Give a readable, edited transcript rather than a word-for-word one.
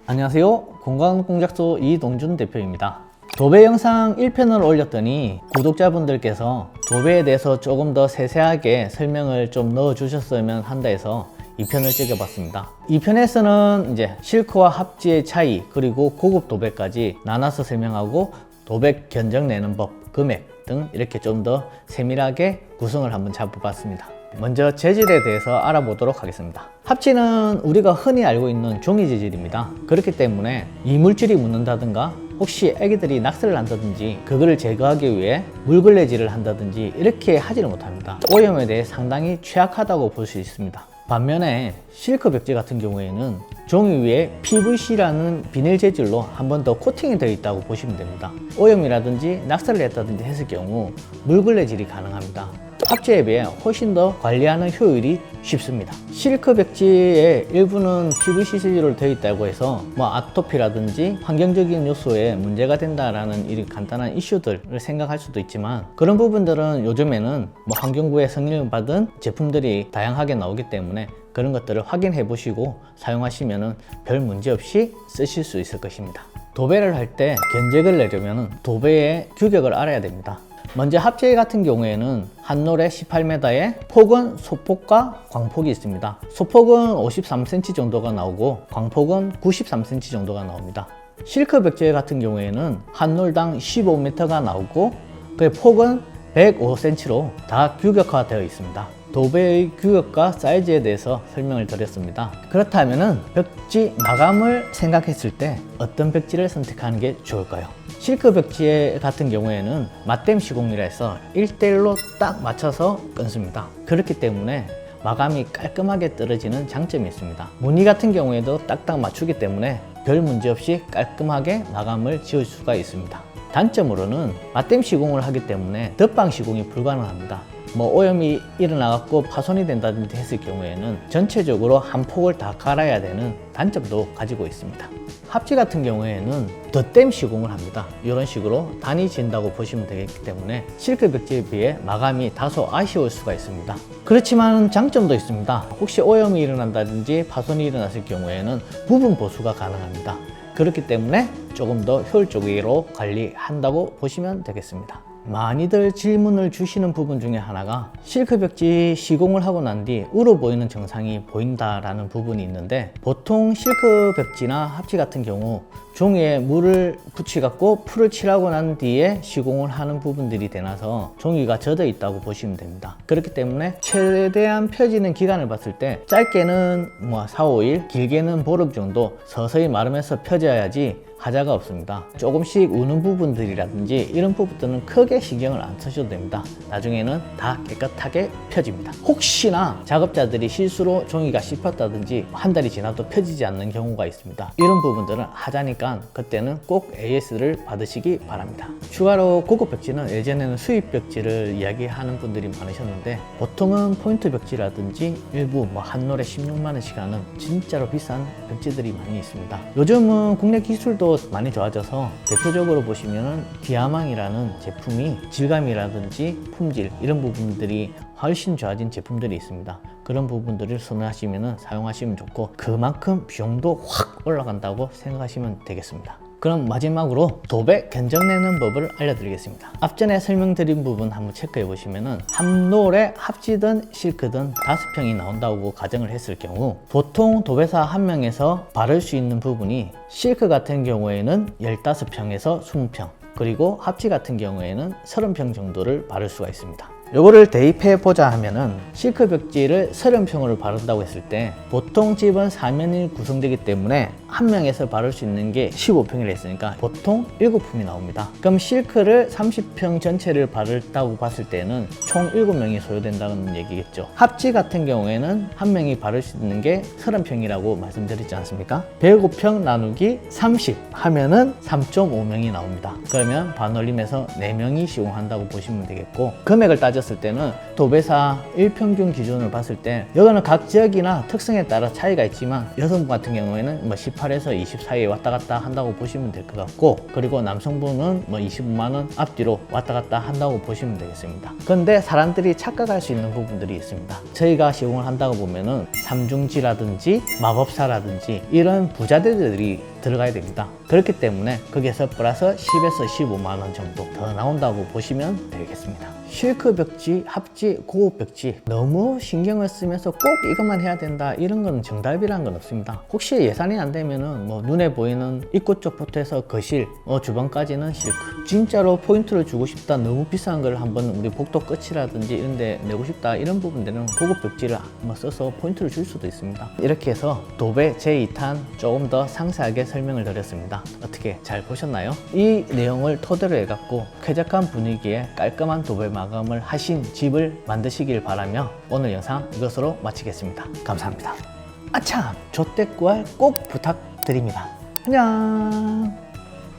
안녕하세요. 건강공작소 이동준 대표입니다. 도배 영상 1편을 올렸더니 구독자분들께서 도배에 대해서 조금 더 세세하게 설명을 좀 넣어 주셨으면 한다 해서 2편을 찍어봤습니다. 2편에서는 이제 실크와 합지의 차이 그리고 고급 도배까지 나눠서 설명하고 도배 견적 내는 법, 금액 등 이렇게 좀 더 세밀하게 구성을 한번 잡아봤습니다. 먼저 재질에 대해서 알아보도록 하겠습니다. 합지는 우리가 흔히 알고 있는 종이 재질입니다. 그렇기 때문에 이물질이 묻는다든가 혹시 애기들이 낙서를 한다든지 그거를 제거하기 위해 물걸레질을 한다든지 이렇게 하지를 못합니다. 오염에 대해 상당히 취약하다고 볼 수 있습니다. 반면에 실크 벽지 같은 경우에는 종이 위에 PVC라는 비닐 재질로 한 번 더 코팅이 되어 있다고 보시면 됩니다. 오염이라든지 낙서를 했다든지 했을 경우 물걸레질이 가능합니다. 합지에 비해 훨씬 더 관리하는 효율이 쉽습니다. 실크 벽지의 일부는 PVC 재질로 되어 있다고 해서 아토피라든지 환경적인 요소에 문제가 된다라는 이런 간단한 이슈들을 생각할 수도 있지만, 그런 부분들은 요즘에는 환경부의 승인을 받은 제품들이 다양하게 나오기 때문에 그런 것들을 확인해 보시고 사용하시면 별 문제 없이 쓰실 수 있을 것입니다. 도배를 할 때 견적을 내려면 도배의 규격을 알아야 됩니다. 먼저 합지 같은 경우에는 한롤에 18m에 폭은 소폭과 광폭이 있습니다. 소폭은 53cm 정도가 나오고 광폭은 93cm 정도가 나옵니다. 실크 벽지 같은 경우에는 한롤당 15m가 나오고 그 폭은 105cm로 다 규격화되어 있습니다. 도배의 규격과 사이즈에 대해서 설명을 드렸습니다. 그렇다면 벽지 마감을 생각했을 때 어떤 벽지를 선택하는 게 좋을까요? 실크 벽지 같은 경우에는 맞댐 시공이라 해서 1대1로 딱 맞춰서 끊습니다. 그렇기 때문에 마감이 깔끔하게 떨어지는 장점이 있습니다. 무늬 같은 경우에도 딱딱 맞추기 때문에 별 문제 없이 깔끔하게 마감을 지을 수가 있습니다. 단점으로는 맞댐 시공을 하기 때문에 덧방 시공이 불가능합니다. 오염이 일어나갖고 파손이 된다든지 했을 경우에는 전체적으로 한 폭을 다 갈아야 되는 단점도 가지고 있습니다. 합지 같은 경우에는 덧댐 시공을 합니다. 이런 식으로 단이 진다고 보시면 되기 때문에 실크 벽지에 비해 마감이 다소 아쉬울 수가 있습니다. 그렇지만 장점도 있습니다. 혹시 오염이 일어난다든지 파손이 일어났을 경우에는 부분 보수가 가능합니다. 그렇기 때문에 조금 더 효율적으로 관리한다고 보시면 되겠습니다. 많이들 질문을 주시는 부분 중에 하나가 실크 벽지 시공을 하고 난 뒤 울어 보이는 증상이 보인다라는 부분이 있는데, 보통 실크 벽지나 합지 같은 경우 종이에 물을 붙여갖고 풀을 칠하고 난 뒤에 시공을 하는 부분들이 되나서 종이가 젖어 있다고 보시면 됩니다. 그렇기 때문에 최대한 펴지는 기간을 봤을 때 짧게는 4, 5일, 길게는 보름 정도 서서히 마르면서 펴져야지 하자가 없습니다. 조금씩 우는 부분들이라든지 이런 부분들은 크게 신경을 안 쓰셔도 됩니다. 나중에는 다 깨끗하게 펴집니다. 혹시나 작업자들이 실수로 종이가 씹혔다든지 한 달이 지나도 펴지지 않는 경우가 있습니다. 이런 부분들은 하자니까 그때는 꼭 AS를 받으시기 바랍니다. 추가로 고급 벽지는 예전에는 수입 벽지를 이야기하는 분들이 많으셨는데, 보통은 포인트 벽지라든지 일부 한롤에 16만원씩 하는 진짜로 비싼 벽지들이 많이 있습니다. 요즘은 국내 기술도 많이 좋아져서 대표적으로 보시면은 디아망이라는 제품이 질감이라든지 품질 이런 부분들이 훨씬 좋아진 제품들이 있습니다. 그런 부분들을 선호하시면 사용하시면 좋고, 그만큼 비용도 확 올라간다고 생각하시면 되겠습니다. 그럼 마지막으로 도배 견적 내는 법을 알려드리겠습니다. 앞전에 설명드린 부분 한번 체크해 보시면은 한 롤에 합지든 실크든 5평이 나온다고 가정을 했을 경우, 보통 도배사 한 명에서 바를 수 있는 부분이 실크 같은 경우에는 15평에서 20평, 그리고 합지 같은 경우에는 30평 정도를 바를 수가 있습니다. 요거를 대입해 보자 하면은 실크 벽지를 30평으로 바른다고 했을 때 보통 집은 4면이 구성되기 때문에 한 명에서 바를 수 있는 게 15평이라 했으니까 보통 7품이 나옵니다. 그럼 실크를 30평 전체를 바른다고 봤을 때는 총 7명이 소요된다는 얘기겠죠. 합지 같은 경우에는 한 명이 바를 수 있는 게 30평이라고 말씀드렸지 않습니까? 105평 나누기 30 하면은 3.5명이 나옵니다. 그러면 반올림에서 4명이 시공한다고 보시면 되겠고, 금액을 따졌을 때는 도배사 일평균 기준으로 봤을 때 이거는 각 지역이나 특성에 따라 차이가 있지만, 여성분 같은 경우에는 18에서 20 사이에 왔다 갔다 한다고 보시면 될 것 같고, 그리고 남성분은 25만원 앞뒤로 왔다 갔다 한다고 보시면 되겠습니다. 그런데 사람들이 착각할 수 있는 부분들이 있습니다. 저희가 시공을 한다고 보면은 삼중지라든지 마법사라든지 이런 부자재들이 들어가야 됩니다. 그렇기 때문에 거기에서 플러스 10에서 15만 원 정도 더 나온다고 보시면 되겠습니다. 실크 벽지, 합지, 고급 벽지 너무 신경을 쓰면서 꼭 이것만 해야 된다 이런 건 정답이란 건 없습니다. 혹시 예산이 안 되면은 뭐 눈에 보이는 입구 쪽부터 해서 거실, 주방까지는 실크. 진짜로 포인트를 주고 싶다, 너무 비싼 걸 한번 우리 복도 끝이라든지 이런 데 내고 싶다 이런 부분들은 고급 벽지를 한번 써서 포인트를 줄 수도 있습니다. 이렇게 해서 도배 제2탄 조금 더 상세하게 설명을 드렸습니다. 어떻게 잘 보셨나요? 이 내용을 토대로 해갖고 쾌적한 분위기에 깔끔한 도배 마감을 하신 집을 만드시길 바라며 오늘 영상 이것으로 마치겠습니다. 감사합니다. 아참! 조댓구알 꼭 부탁드립니다. 안녕!